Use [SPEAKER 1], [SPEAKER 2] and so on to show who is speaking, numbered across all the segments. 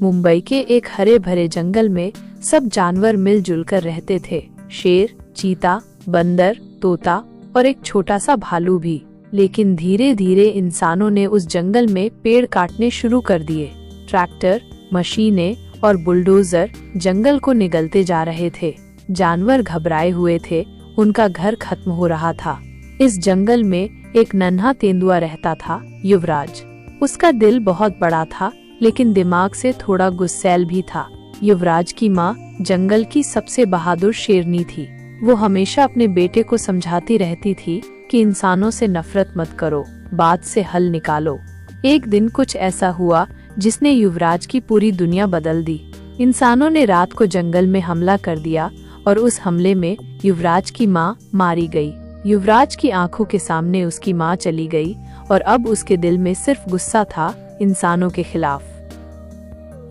[SPEAKER 1] मुंबई के एक हरे भरे जंगल में सब जानवर मिलजुल कर रहते थे। शेर, चीता, बंदर, तोता और एक छोटा सा भालू भी। लेकिन धीरे धीरे इंसानों ने उस जंगल में पेड़ काटने शुरू कर दिए। ट्रैक्टर, मशीनें और बुलडोजर जंगल को निगलते जा रहे थे। जानवर घबराए हुए थे, उनका घर खत्म हो रहा था। इस जंगल में एक नन्हा तेंदुआ रहता था, युवराज। उसका दिल बहुत बड़ा था, लेकिन दिमाग से थोड़ा गुस्सैल भी था। युवराज की माँ जंगल की सबसे बहादुर शेरनी थी। वो हमेशा अपने बेटे को समझाती रहती थी कि इंसानों से नफरत मत करो, बात से हल निकालो। एक दिन कुछ ऐसा हुआ जिसने युवराज की पूरी दुनिया बदल दी। इंसानों ने रात को जंगल में हमला कर दिया और उस हमले में युवराज की माँ मारी गई। युवराज की आंखों के सामने उसकी माँ चली गई और अब उसके दिल में सिर्फ गुस्सा था इंसानों के खिलाफ।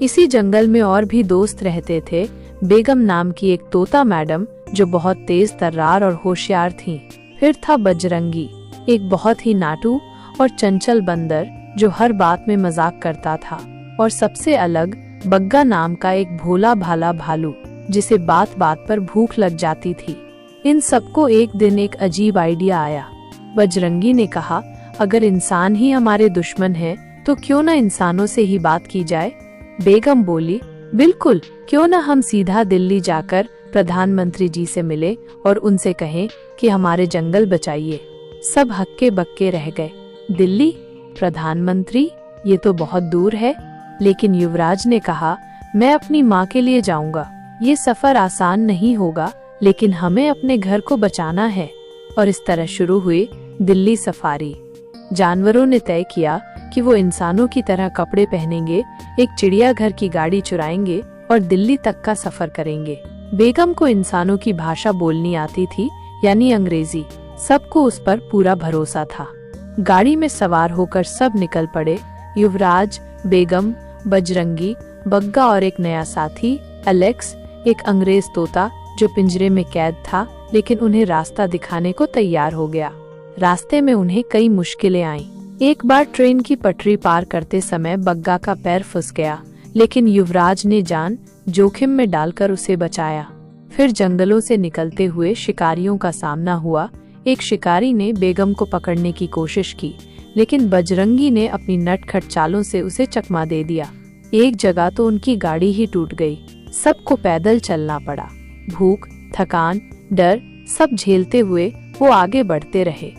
[SPEAKER 1] इसी जंगल में और भी दोस्त रहते थे। बेगम नाम की एक तोता मैडम जो बहुत तेज तर्रार और होशियार थीं। फिर था बजरंगी, एक बहुत ही नाटू और चंचल बंदर जो हर बात में मजाक करता था। और सबसे अलग बग्गा नाम का एक भोला भाला भालू जिसे बात बात पर भूख लग जाती थी। इन सबको एक दिन एक अजीब आइडिया आया। बजरंगी ने कहा, अगर इंसान ही हमारे दुश्मन हैं, तो क्यों न इंसानों से ही बात की जाए। बेगम बोली, बिल्कुल, क्यों न हम सीधा दिल्ली जाकर प्रधानमंत्री जी से मिले और उनसे कहें कि हमारे जंगल बचाइए। सब हक्के बक्के रह गए। दिल्ली, प्रधानमंत्री, ये तो बहुत दूर है। लेकिन युवराज ने कहा, मैं अपनी माँ के लिए जाऊंगा। ये सफर आसान नहीं होगा, लेकिन हमें अपने घर को बचाना है। और इस तरह शुरू हुई दिल्ली सफारी। जानवरों ने तय किया कि वो इंसानों की तरह कपड़े पहनेंगे, एक चिड़ियाघर की गाड़ी चुराएंगे और दिल्ली तक का सफर करेंगे। बेगम को इंसानों की भाषा बोलनी आती थी, यानी अंग्रेजी। सबको उस पर पूरा भरोसा था। गाड़ी में सवार होकर सब निकल पड़े। युवराज, बेगम, बजरंगी, बग्गा और एक नया साथी एलेक्स, एक अंग्रेज तोता जो पिंजरे में कैद था, लेकिन उन्हें रास्ता दिखाने को तैयार हो गया। रास्ते में उन्हें कई मुश्किलें आईं। एक बार ट्रेन की पटरी पार करते समय बग्गा का पैर फंस गया, लेकिन युवराज ने जान जोखिम में डालकर उसे बचाया। फिर जंगलों से निकलते हुए शिकारियों का सामना हुआ। एक शिकारी ने बेगम को पकड़ने की कोशिश की, लेकिन बजरंगी ने अपनी नटखट चालों से उसे चकमा दे दिया। एक जगह तो उनकी गाड़ी ही टूट गई। सबको पैदल चलना पड़ा। भूख, थकान, डर सब झेलते हुए वो आगे बढ़ते रहे।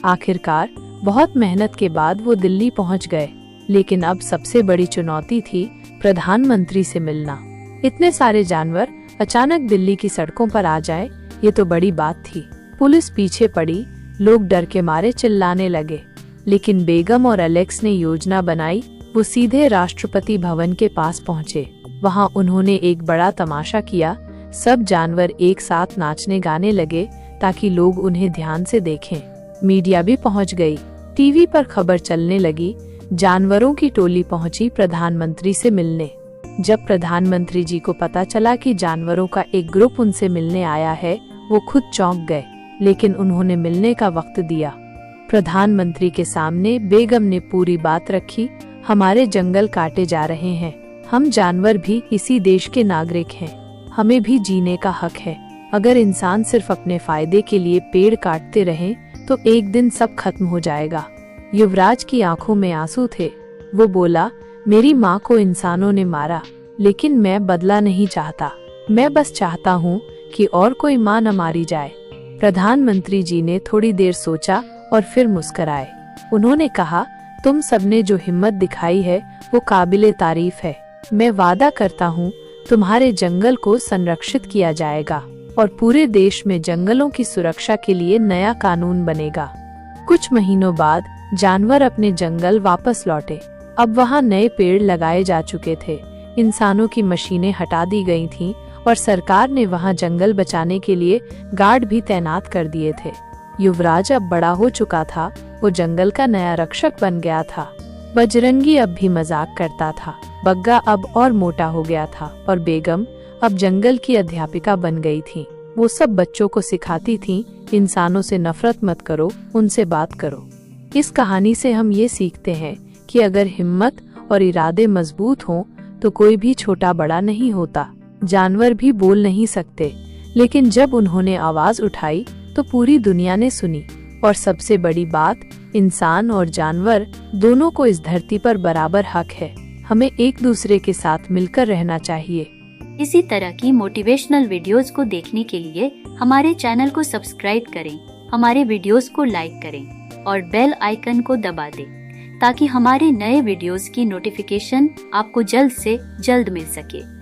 [SPEAKER 1] आखिरकार बहुत मेहनत के बाद वो दिल्ली पहुंच गए। लेकिन अब सबसे बड़ी चुनौती थी प्रधानमंत्री से मिलना। इतने सारे जानवर अचानक दिल्ली की सड़कों पर आ जाएं, ये तो बड़ी बात थी। पुलिस पीछे पड़ी, लोग डर के मारे चिल्लाने लगे। लेकिन बेगम और एलेक्स ने योजना बनाई। वो सीधे राष्ट्रपति भवन के पास पहुँचे। वहाँ उन्होंने एक बड़ा तमाशा किया। सब जानवर एक साथ नाचने गाने लगे ताकि लोग उन्हें ध्यान से देखें। मीडिया भी पहुंच गई। टीवी पर खबर चलने लगी। जानवरों की टोली पहुंची प्रधानमंत्री से मिलने। जब प्रधानमंत्री जी को पता चला कि जानवरों का एक ग्रुप उनसे मिलने आया है, वो खुद चौंक गए, लेकिन उन्होंने मिलने का वक्त दिया। प्रधानमंत्री के सामने बेगम ने पूरी बात रखी। हमारे जंगल काटे जा रहे हैं, हम जानवर भी इसी देश के नागरिक हैं, हमें भी जीने का हक है। अगर इंसान सिर्फ अपने फायदे के लिए पेड़ काटते रहें, तो एक दिन सब खत्म हो जाएगा। युवराज की आंखों में आंसू थे। वो बोला, मेरी माँ को इंसानों ने मारा, लेकिन मैं बदला नहीं चाहता। मैं बस चाहता हूँ कि और कोई माँ न मारी जाए। प्रधानमंत्री जी ने थोड़ी देर सोचा और फिर मुस्कुराए। उन्होंने कहा, तुम सबने जो हिम्मत दिखाई है वो काबिले तारीफ है। मैं वादा करता हूँ तुम्हारे जंगल को संरक्षित किया जाएगा और पूरे देश में जंगलों की सुरक्षा के लिए नया कानून बनेगा। कुछ महीनों बाद जानवर अपने जंगल वापस लौटे। अब वहाँ नए पेड़ लगाए जा चुके थे। इंसानों की मशीनें हटा दी गई थीं और सरकार ने वहाँ जंगल बचाने के लिए गार्ड भी तैनात कर दिए थे। युवराज अब बड़ा हो चुका था। वो जंगल का नया रक्षक बन गया था। बजरंगी अब भी मजाक करता था। बग्गा अब और मोटा हो गया था और बेगम अब जंगल की अध्यापिका बन गई थी। वो सब बच्चों को सिखाती थी, इंसानों से नफरत मत करो, उनसे बात करो। इस कहानी से हम ये सीखते हैं कि अगर हिम्मत और इरादे मजबूत हों तो कोई भी छोटा बड़ा नहीं होता। जानवर भी बोल नहीं सकते, लेकिन जब उन्होंने आवाज उठाई तो पूरी दुनिया ने सुनी। और सबसे बड़ी बात, इंसान और जानवर दोनों को इस धरती पर बराबर हक है। हमें एक दूसरे के साथ मिलकर रहना चाहिए।
[SPEAKER 2] इसी तरह की मोटिवेशनल वीडियोस को देखने के लिए हमारे चैनल को सब्सक्राइब करें, हमारे वीडियोस को लाइक करें और बेल आइकन को दबा दें ताकि हमारे नए वीडियोस की नोटिफिकेशन आपको जल्द से जल्द मिल सके।